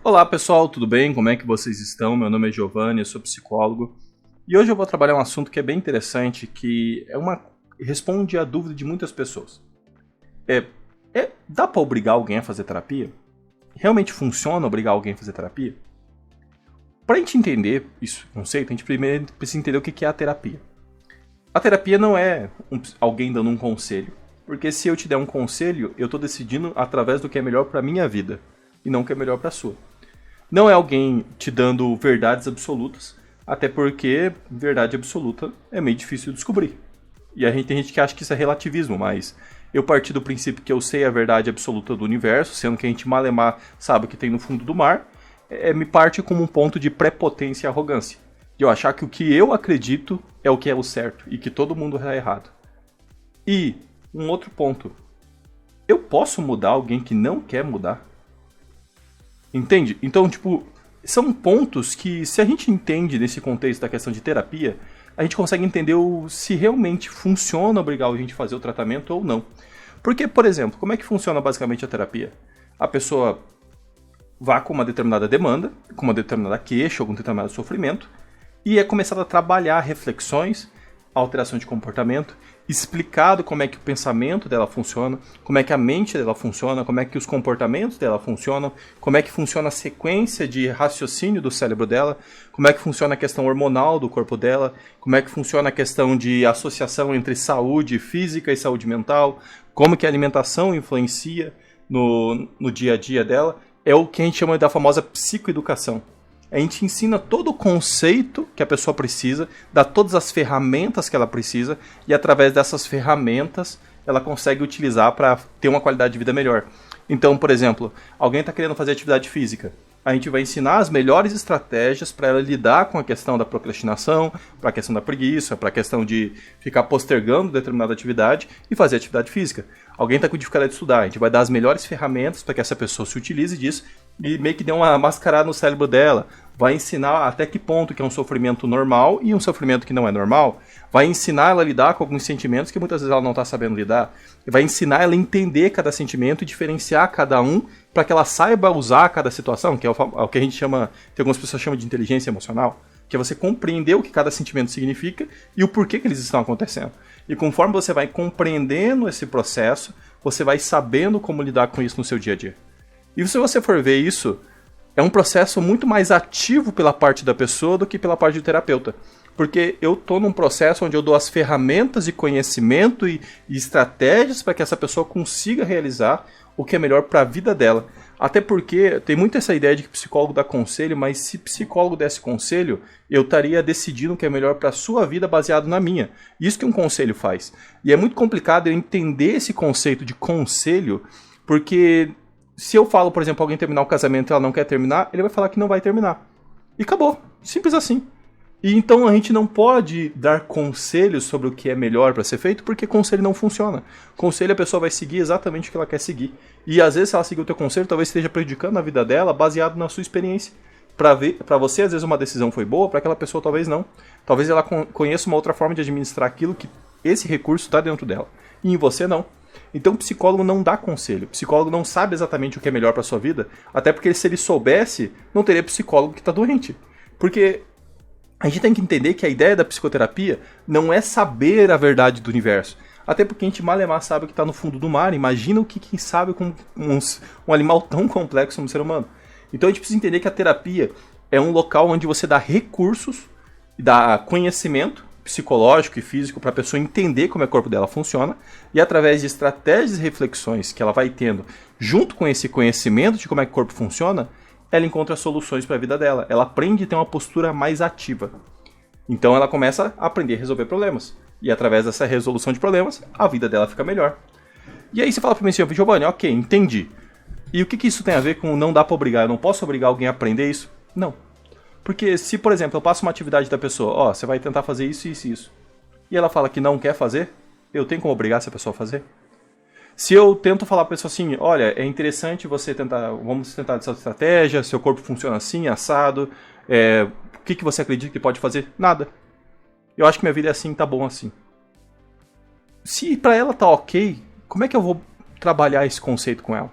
Olá pessoal, tudo bem? Como é que vocês estão? Meu nome é Giovanni, eu sou psicólogo e hoje eu vou trabalhar um assunto que é bem interessante, que responde à dúvida de muitas pessoas. Dá pra obrigar alguém a fazer terapia? Realmente funciona obrigar alguém a fazer terapia? Pra gente entender esse conceito, a gente primeiro precisa entender o que é a terapia. A terapia não é alguém dando um conselho, porque se eu te der um conselho, eu tô decidindo através do que é melhor pra minha vida e não o que é melhor pra sua. Não é alguém te dando verdades absolutas, até porque verdade absoluta é meio difícil de descobrir. E tem gente que acha que isso é relativismo, mas eu parti do princípio que eu sei a verdade absoluta do universo, sendo que a gente malemar sabe o que tem no fundo do mar, me parte como um ponto de prepotência e arrogância. De eu achar que o que eu acredito é o que é o certo e que todo mundo está errado. E um outro ponto, eu posso mudar alguém que não quer mudar? Entende? Então, são pontos que, se a gente entende nesse contexto da questão de terapia, a gente consegue entender se realmente funciona obrigar a gente a fazer o tratamento ou não. Porque, por exemplo, como é que funciona basicamente a terapia? A pessoa vai com uma determinada demanda, com uma determinada queixa, algum determinado sofrimento, e é começado a trabalhar reflexões, alteração de comportamento, explicado como é que o pensamento dela funciona, como é que a mente dela funciona, como é que os comportamentos dela funcionam, como é que funciona a sequência de raciocínio do cérebro dela, como é que funciona a questão hormonal do corpo dela, como é que funciona a questão de associação entre saúde física e saúde mental, como que a alimentação influencia no dia a dia dela. É o que a gente chama da famosa psicoeducação. A gente ensina todo o conceito que a pessoa precisa, dá todas as ferramentas que ela precisa, e através dessas ferramentas ela consegue utilizar para ter uma qualidade de vida melhor. Então, por exemplo, alguém está querendo fazer atividade física. A gente vai ensinar as melhores estratégias para ela lidar com a questão da procrastinação, para a questão da preguiça, para a questão de ficar postergando determinada atividade e fazer atividade física. Alguém está com dificuldade de estudar, a gente vai dar as melhores ferramentas para que essa pessoa se utilize disso e meio que dê uma mascarada no cérebro dela. Vai ensinar até que ponto que é um sofrimento normal e um sofrimento que não é normal. Vai ensinar ela a lidar com alguns sentimentos que muitas vezes ela não está sabendo lidar. Vai ensinar ela a entender cada sentimento e diferenciar cada um para que ela saiba usar cada situação, que é o que a gente chama, tem algumas pessoas chamam de inteligência emocional, que é você compreender o que cada sentimento significa e o porquê que eles estão acontecendo. E conforme você vai compreendendo esse processo, você vai sabendo como lidar com isso no seu dia a dia. E se você for ver isso, é um processo muito mais ativo pela parte da pessoa do que pela parte do terapeuta. Porque eu estou num processo onde eu dou as ferramentas de conhecimento e estratégias para que essa pessoa consiga realizar o que é melhor para a vida dela. Até porque tem muito essa ideia de que psicólogo dá conselho, mas se psicólogo desse conselho, eu estaria decidindo o que é melhor para a sua vida baseado na minha. Isso que um conselho faz. E é muito complicado eu entender esse conceito de conselho, porque se eu falo, por exemplo, alguém terminar o casamento e ela não quer terminar, ele vai falar que não vai terminar. E acabou. Simples assim. E então a gente não pode dar conselhos sobre o que é melhor para ser feito, porque conselho não funciona. Conselho a pessoa vai seguir exatamente o que ela quer seguir. E às vezes se ela seguir o teu conselho, talvez esteja prejudicando a vida dela baseado na sua experiência. Para você, às vezes uma decisão foi boa, para aquela pessoa talvez não. Talvez ela conheça uma outra forma de administrar aquilo que esse recurso está dentro dela. E em você não. Então o psicólogo não dá conselho. O psicólogo não sabe exatamente o que é melhor para sua vida, até porque se ele soubesse, não teria psicólogo que está doente. Porque a gente tem que entender que a ideia da psicoterapia não é saber a verdade do universo. Até porque a gente malemar sabe o que está no fundo do mar. Imagina o que quem sabe com um animal tão complexo como o ser humano. Então a gente precisa entender que a terapia é um local onde você dá recursos, dá conhecimento psicológico e físico para a pessoa entender como é o corpo dela funciona, e através de estratégias e reflexões que ela vai tendo junto com esse conhecimento de como é que o corpo funciona, ela encontra soluções para a vida dela. Ela aprende a ter uma postura mais ativa. Então ela começa a aprender a resolver problemas. E através dessa resolução de problemas, a vida dela fica melhor. E aí você fala para mim assim, Giovanni, ok, entendi. E o que isso tem a ver com não dá para obrigar? Eu não posso obrigar alguém a aprender isso? Não. Porque se, por exemplo, eu passo uma atividade da pessoa, você vai tentar fazer isso, isso e isso. E ela fala que não quer fazer, eu tenho como obrigar essa pessoa a fazer? Se eu tento falar para a pessoa assim, olha, é interessante você vamos tentar essa estratégia, seu corpo funciona assim, assado, o que você acredita que pode fazer? Nada. Eu acho que minha vida é assim, tá bom assim. Se para ela tá ok, como é que eu vou trabalhar esse conceito com ela?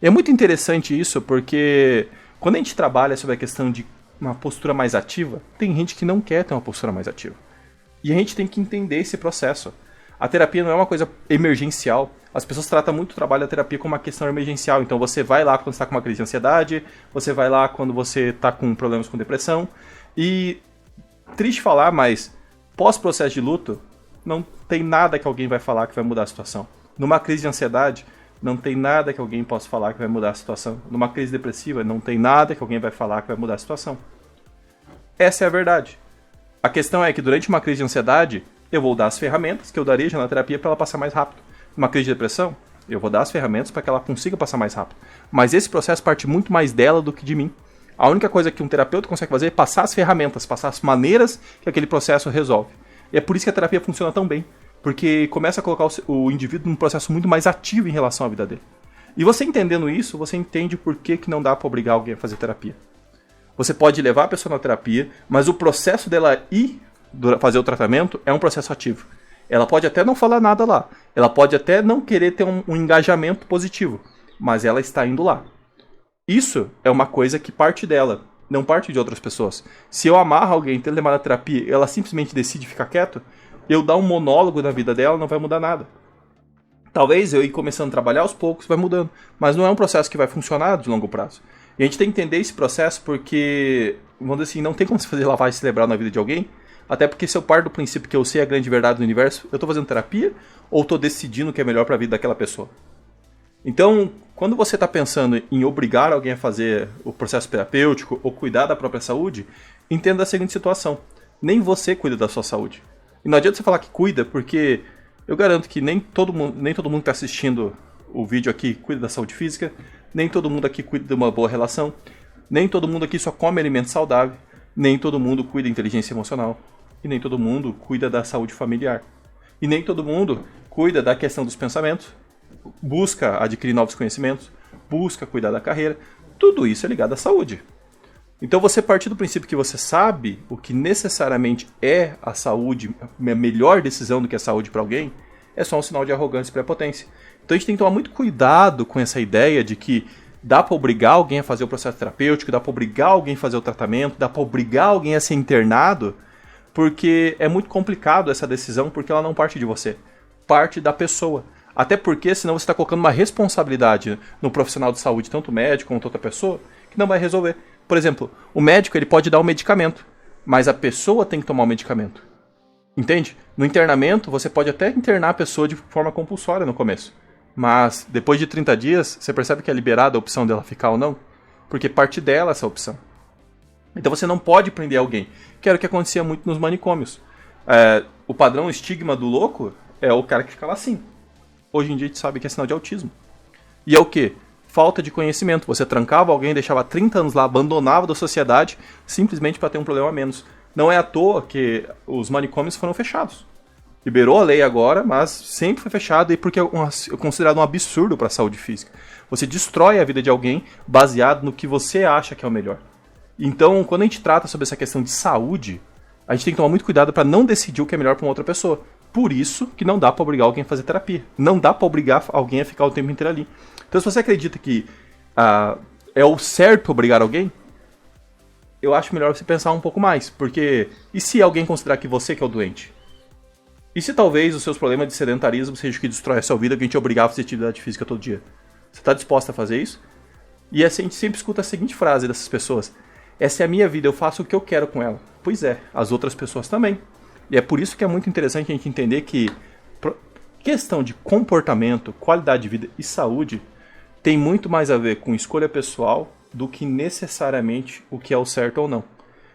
É muito interessante isso, porque Quando a gente trabalha sobre a questão de uma postura mais ativa, tem gente que não quer ter uma postura mais ativa. E a gente tem que entender esse processo. A terapia não é uma coisa emergencial. As pessoas tratam muito o trabalho da terapia como uma questão emergencial. Então você vai lá quando está com uma crise de ansiedade, você vai lá quando você está com problemas com depressão. E, triste falar, mas pós-processo de luto, não tem nada que alguém vai falar que vai mudar a situação. Numa crise de ansiedade, não tem nada que alguém possa falar que vai mudar a situação. Numa crise depressiva, não tem nada que alguém vai falar que vai mudar a situação. Essa é a verdade. A questão é que durante uma crise de ansiedade, eu vou dar as ferramentas que eu daria já na terapia para ela passar mais rápido. Numa crise de depressão, eu vou dar as ferramentas para que ela consiga passar mais rápido. Mas esse processo parte muito mais dela do que de mim. A única coisa que um terapeuta consegue fazer é passar as ferramentas, passar as maneiras que aquele processo resolve. E é por isso que a terapia funciona tão bem. Porque começa a colocar o indivíduo num processo muito mais ativo em relação à vida dele. E você entendendo isso, você entende por que não dá para obrigar alguém a fazer terapia. Você pode levar a pessoa na terapia, mas o processo dela ir fazer o tratamento é um processo ativo. Ela pode até não falar nada lá. Ela pode até não querer ter um engajamento positivo. Mas ela está indo lá. Isso é uma coisa que parte dela, não parte de outras pessoas. Se eu amarro alguém e tento levar na terapia e ela simplesmente decide ficar quieto, eu dar um monólogo na vida dela não vai mudar nada. Talvez eu ir começando a trabalhar aos poucos, vai mudando. Mas não é um processo que vai funcionar de longo prazo. E a gente tem que entender esse processo porque, vamos dizer assim, não tem como se fazer lavagem cerebral na vida de alguém. Até porque se eu parto do princípio que eu sei a grande verdade do universo, eu estou fazendo terapia ou estou decidindo o que é melhor para a vida daquela pessoa? Então, quando você está pensando em obrigar alguém a fazer o processo terapêutico ou cuidar da própria saúde, entenda a seguinte situação. Nem você cuida da sua saúde. E não adianta você falar que cuida, porque eu garanto que nem todo mundo que está assistindo o vídeo aqui cuida da saúde física, nem todo mundo aqui cuida de uma boa relação, nem todo mundo aqui só come alimento saudável, nem todo mundo cuida da inteligência emocional, e nem todo mundo cuida da saúde familiar. E nem todo mundo cuida da questão dos pensamentos, busca adquirir novos conhecimentos, busca cuidar da carreira. Tudo isso é ligado à saúde. Então você partir do princípio que você sabe o que necessariamente é a saúde, a melhor decisão do que a saúde para alguém, é só um sinal de arrogância e prepotência. Então a gente tem que tomar muito cuidado com essa ideia de que dá para obrigar alguém a fazer o processo terapêutico, dá para obrigar alguém a fazer o tratamento, dá para obrigar alguém a ser internado, porque é muito complicado essa decisão, porque ela não parte de você, parte da pessoa. Até porque senão você está colocando uma responsabilidade no profissional de saúde, tanto médico quanto outra pessoa, que não vai resolver. Por exemplo, o médico ele pode dar um medicamento, mas a pessoa tem que tomar o medicamento. Entende? No internamento, você pode até internar a pessoa de forma compulsória no começo. Mas depois de 30 dias, você percebe que é liberada a opção dela ficar ou não? Porque parte dela essa opção. Então você não pode prender alguém, que era o que acontecia muito nos manicômios. O padrão estigma do louco é o cara que fica lá assim. Hoje em dia a gente sabe que é sinal de autismo. E é o quê? Falta de conhecimento. Você trancava alguém, deixava 30 anos lá, abandonava da sociedade, simplesmente para ter um problema a menos. Não é à toa que os manicômios foram fechados. Liberou a lei agora, mas sempre foi fechado e porque é considerado um absurdo para a saúde física. Você destrói a vida de alguém baseado no que você acha que é o melhor. Então, quando a gente trata sobre essa questão de saúde, a gente tem que tomar muito cuidado para não decidir o que é melhor para uma outra pessoa. Por isso que não dá para obrigar alguém a fazer terapia. Não dá para obrigar alguém a ficar o tempo inteiro ali. Então, se você acredita que é o certo obrigar alguém, eu acho melhor você pensar um pouco mais. Porque, e se alguém considerar que você que é o doente? E se talvez os seus problemas de sedentarismo sejam o que destrói a sua vida, que a gente obrigar a fazer atividade física todo dia? Você está disposto a fazer isso? E assim, a gente sempre escuta a seguinte frase dessas pessoas. Essa é a minha vida, eu faço o que eu quero com ela. Pois é, as outras pessoas também. E é por isso que é muito interessante a gente entender que questão de comportamento, qualidade de vida e saúde tem muito mais a ver com escolha pessoal do que necessariamente o que é o certo ou não.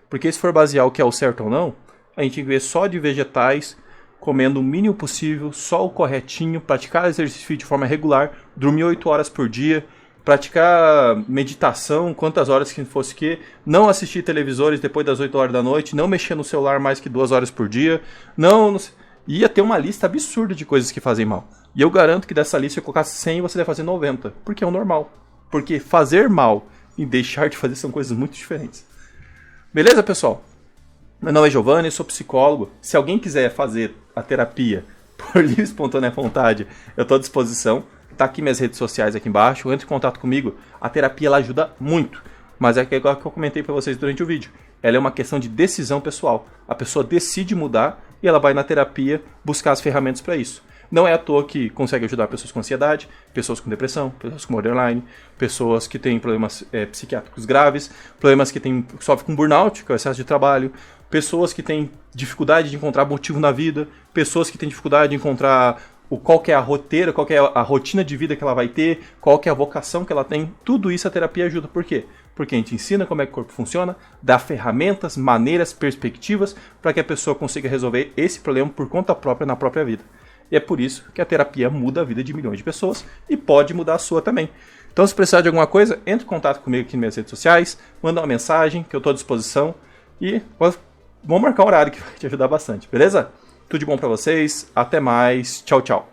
Porque se for basear o que é o certo ou não, a gente vê só de vegetais, comendo o mínimo possível, só o corretinho, praticar exercício de forma regular, dormir 8 horas por dia, praticar meditação, quantas horas que fosse que, não assistir televisores depois das 8 horas da noite, não mexer no celular mais que 2 horas por dia, não ia ter uma lista absurda de coisas que fazem mal. E eu garanto que dessa lista, se eu colocar 100, você deve fazer 90, porque é o normal. Porque fazer mal e deixar de fazer são coisas muito diferentes. Beleza, pessoal? Meu nome é Giovanni, sou psicólogo. Se alguém quiser fazer a terapia por livre e espontânea vontade, eu estou à disposição. Tá aqui minhas redes sociais aqui embaixo, entre em contato comigo. A terapia ela ajuda muito. Mas é igual que eu comentei para vocês durante o vídeo. Ela é uma questão de decisão pessoal. A pessoa decide mudar e ela vai na terapia buscar as ferramentas para isso. Não é à toa que consegue ajudar pessoas com ansiedade, pessoas com depressão, pessoas com borderline, pessoas que têm problemas psiquiátricos graves, problemas que sofrem com burnout, que é o excesso de trabalho, pessoas que têm dificuldade de encontrar motivo na vida, pessoas que têm dificuldade de encontrar qual que é a roteira, qual que é a rotina de vida que ela vai ter, qual que é a vocação que ela tem. Tudo isso a terapia ajuda. Por quê? Porque a gente ensina como é que o corpo funciona, dá ferramentas, maneiras, perspectivas para que a pessoa consiga resolver esse problema por conta própria na própria vida. E é por isso que a terapia muda a vida de milhões de pessoas e pode mudar a sua também. Então, se precisar de alguma coisa, entre em contato comigo aqui nas minhas redes sociais, manda uma mensagem que eu estou à disposição e vamos marcar um horário que vai te ajudar bastante, beleza? Tudo de bom para vocês, até mais, tchau, tchau.